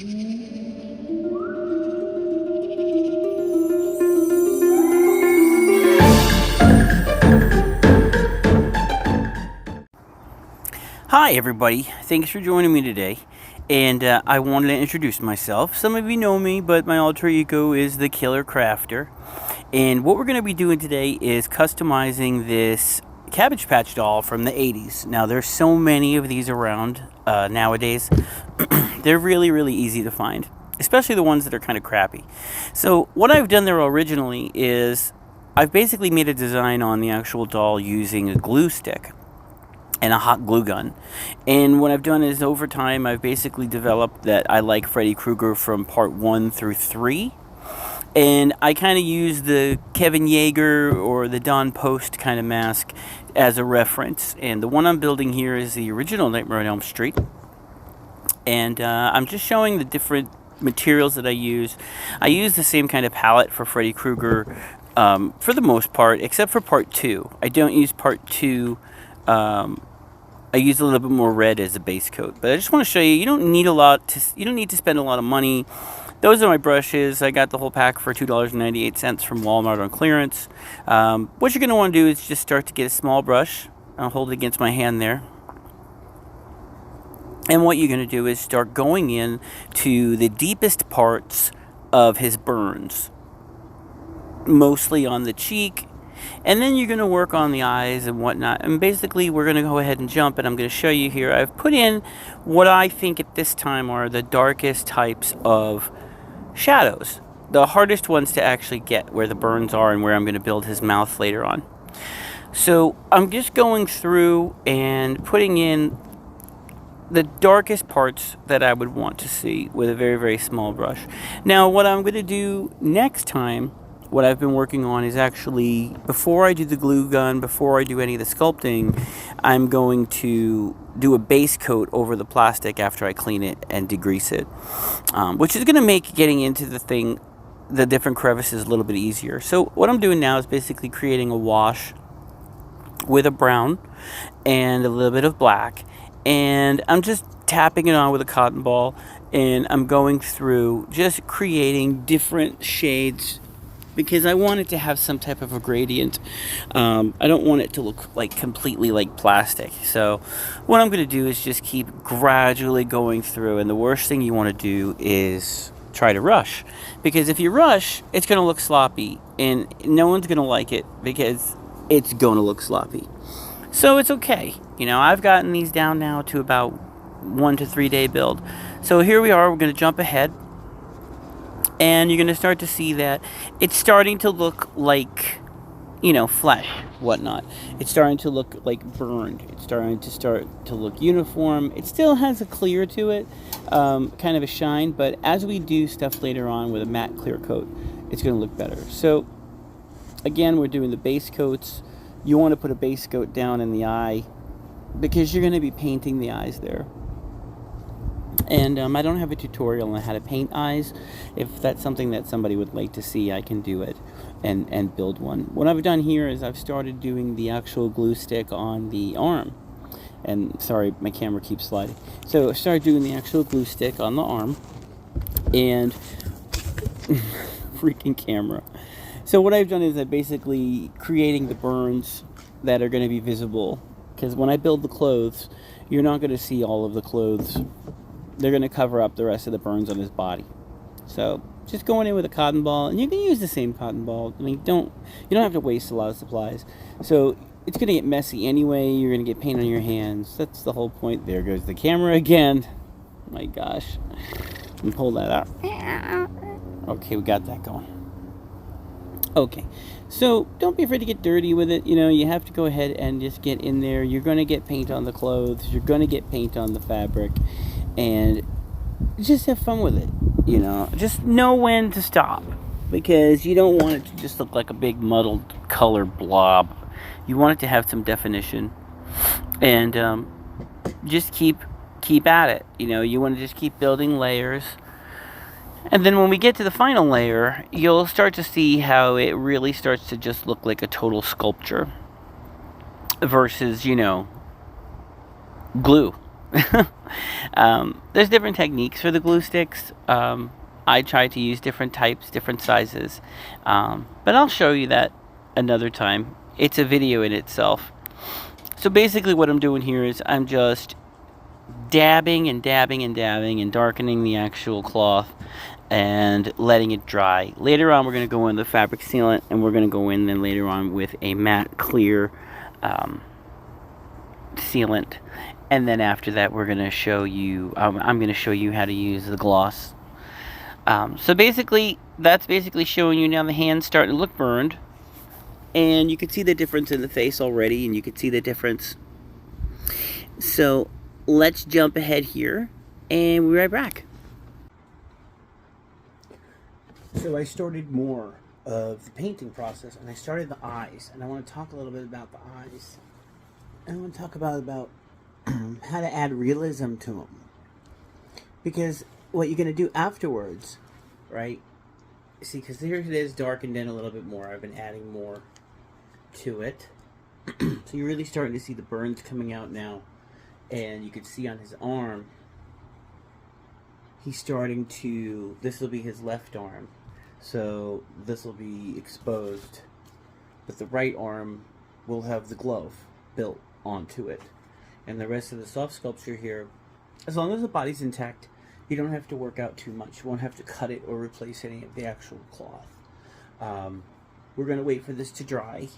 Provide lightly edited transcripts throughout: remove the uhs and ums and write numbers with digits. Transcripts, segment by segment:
Hi everybody, thanks for joining me today, and I wanted to introduce myself. Some of you know me, but my alter ego is the Killer Crafter, and what we're going to be doing today is customizing this Cabbage Patch doll from the 80s. Now there's so many of these around nowadays. They're really easy to find, especially the ones that are kind of crappy. So what I've done there originally is I've basically made a design on the actual doll using a glue stick and a hot glue gun. And what I've done is over time I've basically developed that I like Freddy Krueger from part 1 through 3. And I kind of use the Kevin Yeager or the Don Post kind of mask as a reference. And the one I'm building here is the original Nightmare on Elm Street. And I'm just showing the different materials that I use. I use the same kind of palette for Freddy Krueger for the most part, except for part 2. I don't use part 2. I use a little bit more red as a base coat, but I just want to show you, you don't need to spend a lot of money. Those are my brushes. I got the whole pack for $2.98 from Walmart on clearance. What you're going to want to do is just start to get a small brush. I'll hold it against my hand there. And what you're going to do is start going in to the deepest parts of his burns, mostly on the cheek. And then you're going to work on the eyes and whatnot. And basically, we're going to go ahead and jump. And I'm going to show you here. I've put in what I think at this time are the darkest types of shadows. The hardest ones to actually get, where the burns are and where I'm going to build his mouth later on. So I'm just going through and putting in the darkest parts that I would want to see with a very small brush. Now, what I'm going to do next time, what I've been working on is actually, before I do the glue gun, before I do any of the sculpting, I'm going to do a base coat over the plastic after I clean it and degrease it, which is going to make getting into the different crevices a little bit easier. So what I'm doing now is basically creating a wash with a brown and a little bit of black, and I'm just tapping it on with a cotton ball, and I'm going through just creating different shades because I want it to have some type of a gradient. I don't want it to look like completely like plastic. So what I'm going to do is just keep gradually going through, and the worst thing you want to do is try to rush, because if you rush, it's going to look sloppy, and no one's going to like it because it's going to look sloppy. So it's okay. You know, I've gotten these down now to about 1 to 3 day build. So here we are. We're going to jump ahead. And you're going to start to see that it's starting to look like, flesh, whatnot. It's starting to look like burned. It's starting to look uniform. It still has a clear to it, kind of a shine. But as we do stuff later on with a matte clear coat, it's going to look better. So, again, we're doing the base coats. You want to put a base coat down in the eye because you're going to be painting the eyes there. And I don't have a tutorial on how to paint eyes. If that's something that somebody would like to see, I can do it and build one. What I've done here is I've started doing the actual glue stick on the arm. And sorry, my camera keeps sliding. So I started doing the actual glue stick on the arm. And freaking camera. So what I've done is I'm basically creating the burns that are going to be visible. Because when I build the clothes, you're not going to see all of the clothes. They're going to cover up the rest of the burns on his body. So just going in with a cotton ball, and you can use the same cotton ball. I mean, you don't have to waste a lot of supplies. So it's going to get messy anyway. You're going to get paint on your hands. That's the whole point. There goes the camera again. Oh my gosh. Let me pull that out. Okay, we got that going. Okay, so don't be afraid to get dirty with it. You have to go ahead and just get in there. You're going to get paint on the clothes. You're going to get paint on the fabric. And just have fun with it, Just know when to stop, because you don't want it to just look like a big muddled color blob. You want it to have some definition, and just keep at it. You want to just keep building layers, and then when we get to the final layer, you'll start to see how it really starts to just look like a total sculpture versus, glue. There's different techniques for the glue sticks. I try to use different types, different sizes, but I'll show you that another time. It's a video in itself. So basically what I'm doing here is I'm just dabbing and dabbing and dabbing and darkening the actual cloth and letting it dry. Later on we're going to go in the fabric sealant, and we're going to go in then later on with a matte clear sealant, and then after that we're going to show you I'm going to show you how to use the gloss. So basically that's basically showing you now the hand's starting to look burned, and you can see the difference in the face already, and you can see the difference. So let's jump ahead here and we'll be right back. So I started more of the painting process, and I started the eyes, and I want to talk a little bit about the eyes. I want to talk about how to add realism to them, because what you're going to do afterwards, right? See, because here it is darkened in a little bit more. I've been adding more to it. So you're really starting to see the burns coming out now, and you can see on his arm, he's starting to, this will be his left arm, so this will be exposed, but the right arm will have the glove built onto it. And the rest of the soft sculpture here, as long as the body's intact, you don't have to work out too much. You won't have to cut it or replace any of the actual cloth. We're going to wait for this to dry,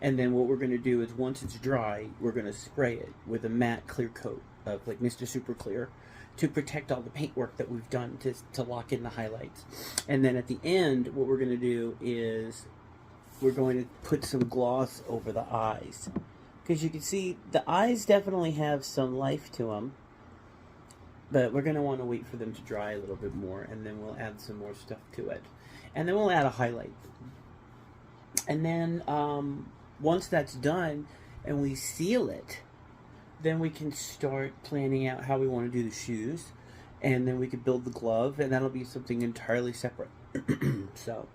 and then what we're going to do is once it's dry, we're going to spray it with a matte clear coat of like Mr. Super Clear to protect all the paintwork that we've done to lock in the highlights. And then at the end, what we're going to do is we're going to put some gloss over the eyes, because you can see the eyes definitely have some life to them, but we're going to want to wait for them to dry a little bit more, and then we'll add some more stuff to it, and then we'll add a highlight. And then once that's done and we seal it, then we can start planning out how we want to do the shoes, and then we can build the glove, and that'll be something entirely separate. So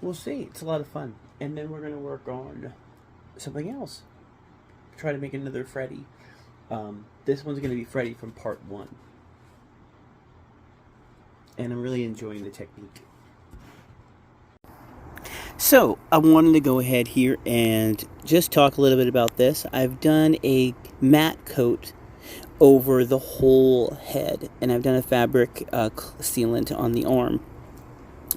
we'll see. It's a lot of fun. And then we're going to work on something else. Try to make another Freddy. This one's going to be Freddy from part 1. And I'm really enjoying the technique. So I wanted to go ahead here and just talk a little bit about this. I've done a matte coat over the whole head, and I've done a fabric sealant on the arm,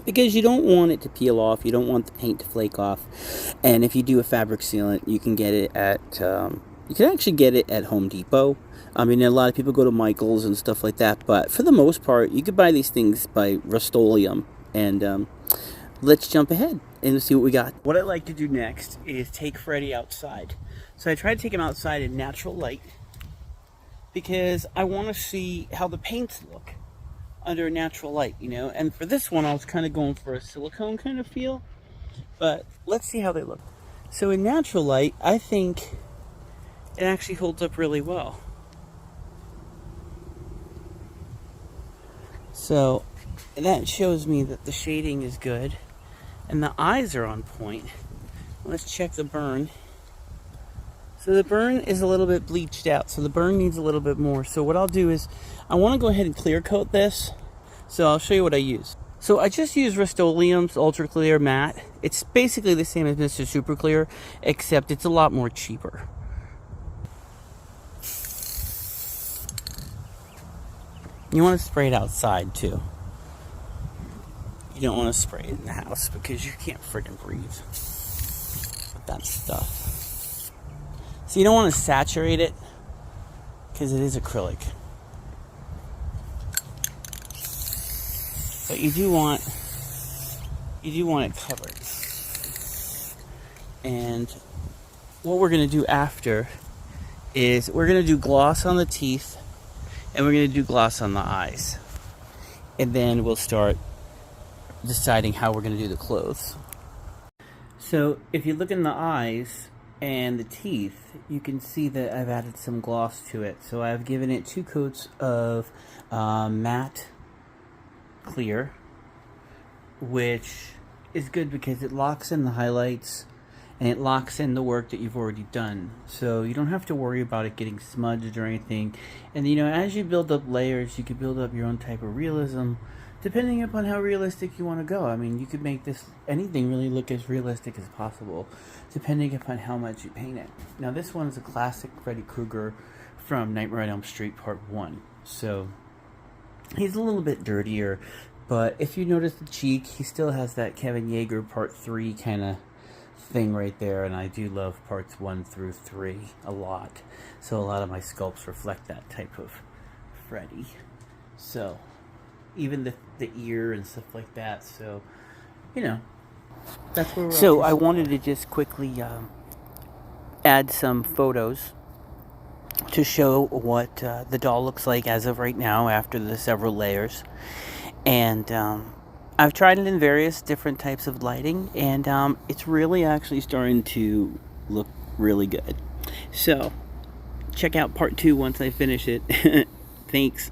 because you don't want it to peel off, you don't want the paint to flake off. And if you do a fabric sealant, you can get it at you can actually get it at Home Depot. I mean, a lot of people go to Michael's and stuff like that, but for the most part you could buy these things by Rust-Oleum. And let's jump ahead and see what we got. What I like to do next is take Freddy outside. So I try to take him outside in natural light, because I want to see how the paints look under natural light, you know. And for this one I was kind of going for a silicone kind of feel, but let's see how they look. So in natural light, I think it actually holds up really well. So that shows me that the shading is good and the eyes are on point. Let's check the burn. So the burn is a little bit bleached out, so the burn needs a little bit more. So what I'll do is I want to go ahead and clear coat this. So I'll show you what I use. So I just use Rust-Oleum's Ultra Clear Matte. It's basically the same as Mr. Super Clear, except it's a lot more cheaper. You want to spray it outside too. You don't want to spray it in the house because you can't friggin' breathe with that stuff. So you don't want to saturate it because it is acrylic. But you do want it covered. And what we're going to do after is we're going to do gloss on the teeth, and we're going to do gloss on the eyes. And then we'll start deciding how we're going to do the clothes. So if you look in the eyes and the teeth, you can see that I've added some gloss to it. So I've given it 2 coats of matte clear, which is good because it locks in the highlights and it locks in the work that you've already done. So you don't have to worry about it getting smudged or anything. And as you build up layers, you could build up your own type of realism, depending upon how realistic you want to go. I mean, you could make anything really look as realistic as possible, depending upon how much you paint it. Now, this one is a classic Freddy Krueger from Nightmare on Elm Street Part 1. So he's a little bit dirtier, but if you notice the cheek, he still has that Kevin Yeager Part 3 kind of thing right there, and I do love Parts 1 through 3 a lot. So a lot of my sculpts reflect that type of Freddy. So even the ear and stuff like that. So, that's where we're So I wanted to just quickly add some photos to show what the doll looks like as of right now after the several layers. And I've tried it in various different types of lighting, and it's really actually starting to look really good. So check out part 2 once I finish it. Thanks.